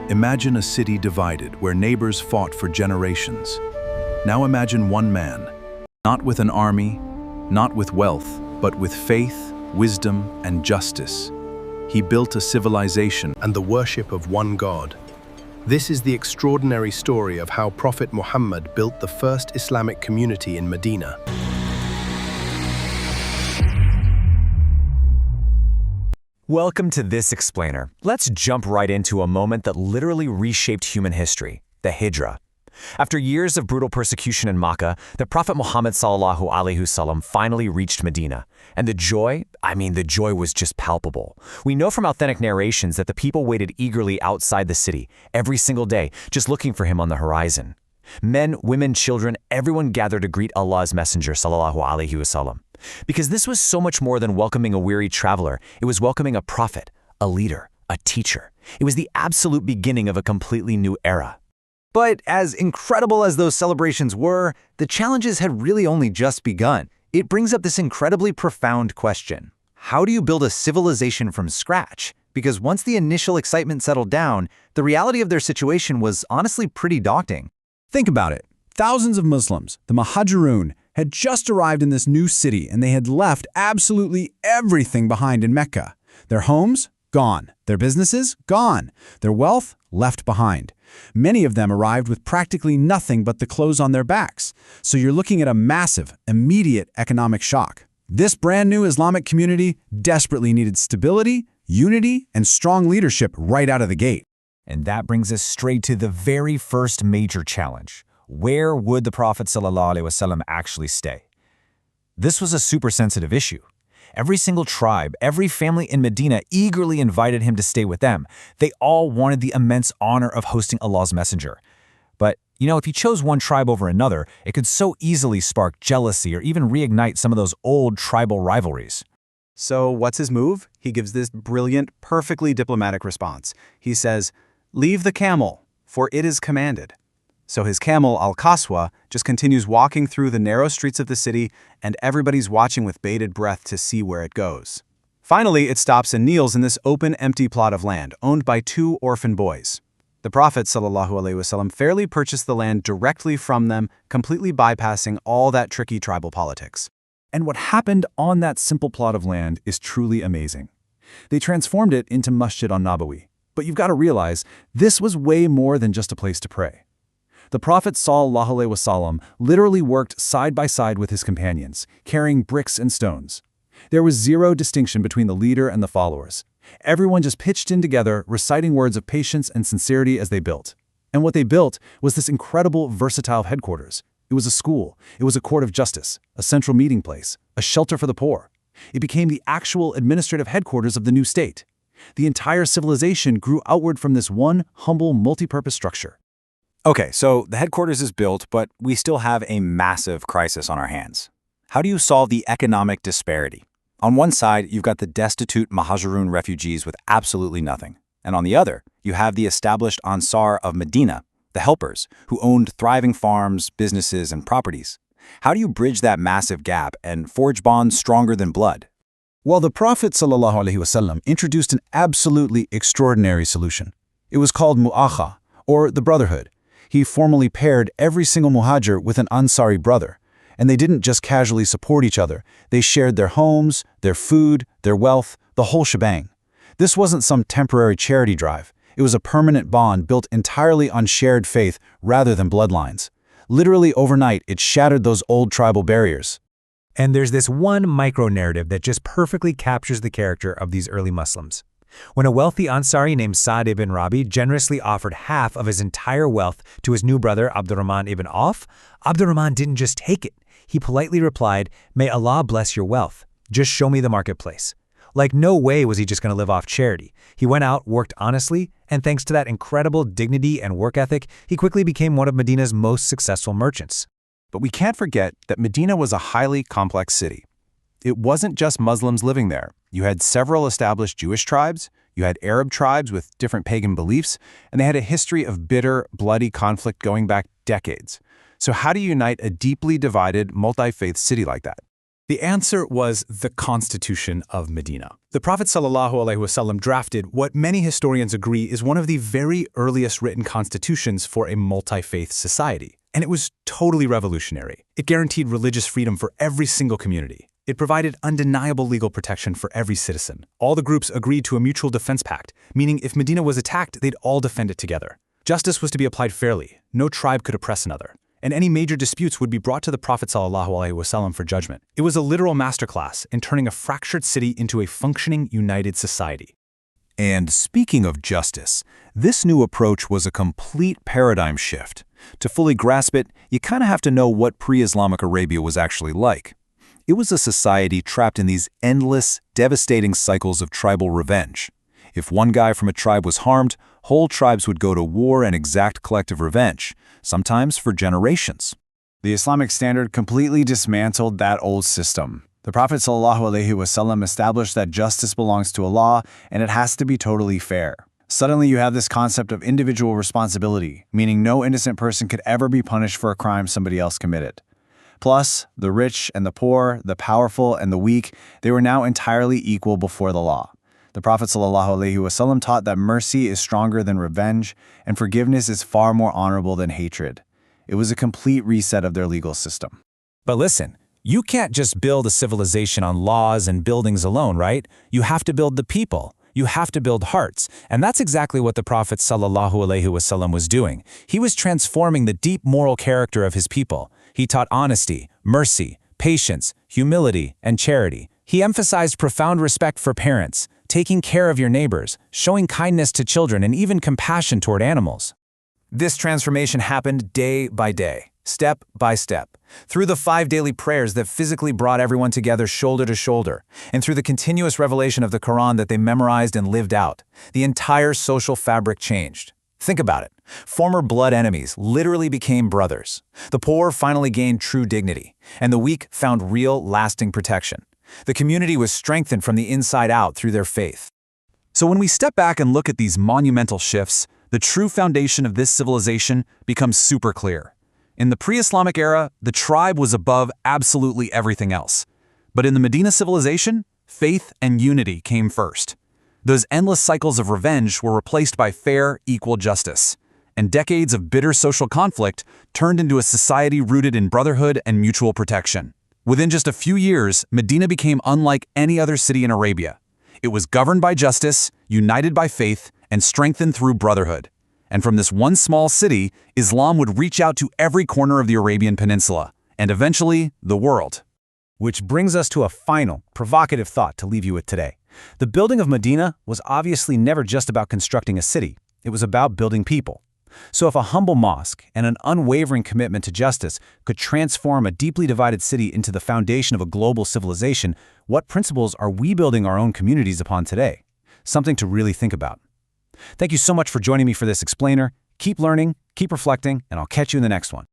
Imagine a city divided where neighbors fought for generations. Now imagine one man, not with an army, not with wealth, but with faith, wisdom, and justice. He built a civilization and the worship of one God. This is the extraordinary story of how Prophet Muhammad built the first Islamic community in Medina. Welcome to This Explainer. Let's jump right into a moment that literally reshaped human history, the Hijrah. After years of brutal persecution in Makkah, the Prophet Muhammad ﷺ finally reached Medina. And the joy was just palpable. We know from authentic narrations that the people waited eagerly outside the city, every single day, just looking for him on the horizon. Men, women, children, everyone gathered to greet Allah's Messenger ﷺ. Because this was so much more than welcoming a weary traveler, it was welcoming a prophet, a leader, a teacher. It was the absolute beginning of a completely new era. But as incredible as those celebrations were, the challenges had really only just begun. It brings up this incredibly profound question. How do you build a civilization from scratch? Because once the initial excitement settled down, the reality of their situation was honestly pretty daunting. Think about it. Thousands of Muslims, the Muhajirun, had just arrived in this new city and they had left absolutely everything behind in Mecca. Their homes? Gone. Their businesses? Gone. Their wealth? Left behind. Many of them arrived with practically nothing but the clothes on their backs. So you're looking at a massive, immediate economic shock. This brand new Islamic community desperately needed stability, unity, and strong leadership right out of the gate. And that brings us straight to the very first major challenge. Where would the Prophet ﷺ actually stay? This was a super sensitive issue. Every single tribe, every family in Medina eagerly invited him to stay with them. They all wanted the immense honor of hosting Allah's messenger. But, if you chose one tribe over another, it could so easily spark jealousy or even reignite some of those old tribal rivalries. So what's his move? He gives this brilliant, perfectly diplomatic response. He says, "Leave the camel, for it is commanded." So his camel, Al-Qaswa, just continues walking through the narrow streets of the city, and everybody's watching with bated breath to see where it goes. Finally, it stops and kneels in this open, empty plot of land, owned by two orphan boys. The Prophet ﷺ fairly purchased the land directly from them, completely bypassing all that tricky tribal politics. And what happened on that simple plot of land is truly amazing. They transformed it into Masjid, an-Nabawi. But you've got to realize, this was way more than just a place to pray. The Prophet ﷺ literally worked side by side with his companions, carrying bricks and stones. There was zero distinction between the leader and the followers. Everyone just pitched in together, reciting words of patience and sincerity as they built. And what they built was this incredible, versatile headquarters. It was a school, it was a court of justice, a central meeting place, a shelter for the poor. It became the actual administrative headquarters of the new state. The entire civilization grew outward from this one humble, multi-purpose structure. Okay, so the headquarters is built, but we still have a massive crisis on our hands. How do you solve the economic disparity? On one side, you've got the destitute Muhajirun refugees with absolutely nothing. And on the other, you have the established Ansar of Medina, the helpers, who owned thriving farms, businesses, and properties. How do you bridge that massive gap and forge bonds stronger than blood? Well, the Prophet ﷺ introduced an absolutely extraordinary solution. It was called Mu'akha, or the Brotherhood. He formally paired every single Muhajir with an Ansari brother. And they didn't just casually support each other. They shared their homes, their food, their wealth, the whole shebang. This wasn't some temporary charity drive. It was a permanent bond built entirely on shared faith rather than bloodlines. Literally overnight, it shattered those old tribal barriers. And there's this one micro-narrative that just perfectly captures the character of these early Muslims. When a wealthy Ansari named Sa'd ibn Rabi generously offered half of his entire wealth to his new brother Abdurrahman ibn Auf, Abdurrahman didn't just take it. He politely replied, "May Allah bless your wealth. Just show me the marketplace." Like, no way was he just going to live off charity. He went out, worked honestly, and thanks to that incredible dignity and work ethic, he quickly became one of Medina's most successful merchants. But we can't forget that Medina was a highly complex city. It wasn't just Muslims living there. You had several established Jewish tribes, you had Arab tribes with different pagan beliefs, and they had a history of bitter, bloody conflict going back decades. So how do you unite a deeply divided, multi-faith city like that? The answer was the Constitution of Madinah. The Prophet ﷺ drafted what many historians agree is one of the very earliest written constitutions for a multi-faith society. And it was totally revolutionary. It guaranteed religious freedom for every single community. It provided undeniable legal protection for every citizen. All the groups agreed to a mutual defense pact, meaning if Medina was attacked, they'd all defend it together. Justice was to be applied fairly. No tribe could oppress another. And any major disputes would be brought to the Prophet ﷺ for judgment. It was a literal masterclass in turning a fractured city into a functioning, united society. And speaking of justice, this new approach was a complete paradigm shift. To fully grasp it, you kind of have to know what pre-Islamic Arabia was actually like. It was a society trapped in these endless, devastating cycles of tribal revenge. If one guy from a tribe was harmed, whole tribes would go to war and exact collective revenge, sometimes for generations. The Islamic standard completely dismantled that old system. The Prophet ﷺ established that justice belongs to Allah and it has to be totally fair. Suddenly you have this concept of individual responsibility, meaning no innocent person could ever be punished for a crime somebody else committed. Plus, the rich and the poor, the powerful and the weak, they were now entirely equal before the law. The Prophet ﷺ taught that mercy is stronger than revenge, and forgiveness is far more honorable than hatred. It was a complete reset of their legal system. But listen, you can't just build a civilization on laws and buildings alone, right? You have to build the people. You have to build hearts. And that's exactly what the Prophet ﷺ was doing. He was transforming the deep moral character of his people. He taught honesty, mercy, patience, humility, and charity. He emphasized profound respect for parents, taking care of your neighbors, showing kindness to children, and even compassion toward animals. This transformation happened day by day, step by step, through the 5 daily prayers that physically brought everyone together shoulder to shoulder, and through the continuous revelation of the Quran that they memorized and lived out. The entire social fabric changed. Think about it. Former blood enemies literally became brothers. The poor finally gained true dignity, and the weak found real, lasting protection. The community was strengthened from the inside out through their faith. So when we step back and look at these monumental shifts, the true foundation of this civilization becomes super clear. In the pre-Islamic era, the tribe was above absolutely everything else. But in the Medina civilization, faith and unity came first. Those endless cycles of revenge were replaced by fair, equal justice. And decades of bitter social conflict turned into a society rooted in brotherhood and mutual protection. Within just a few years, Medina became unlike any other city in Arabia. It was governed by justice, united by faith, and strengthened through brotherhood. And from this one small city, Islam would reach out to every corner of the Arabian Peninsula, and eventually, the world. Which brings us to a final, provocative thought to leave you with today. The building of Medina was obviously never just about constructing a city. It was about building people. So if a humble mosque and an unwavering commitment to justice could transform a deeply divided city into the foundation of a global civilization, what principles are we building our own communities upon today? Something to really think about. Thank you so much for joining me for this explainer. Keep learning, keep reflecting, and I'll catch you in the next one.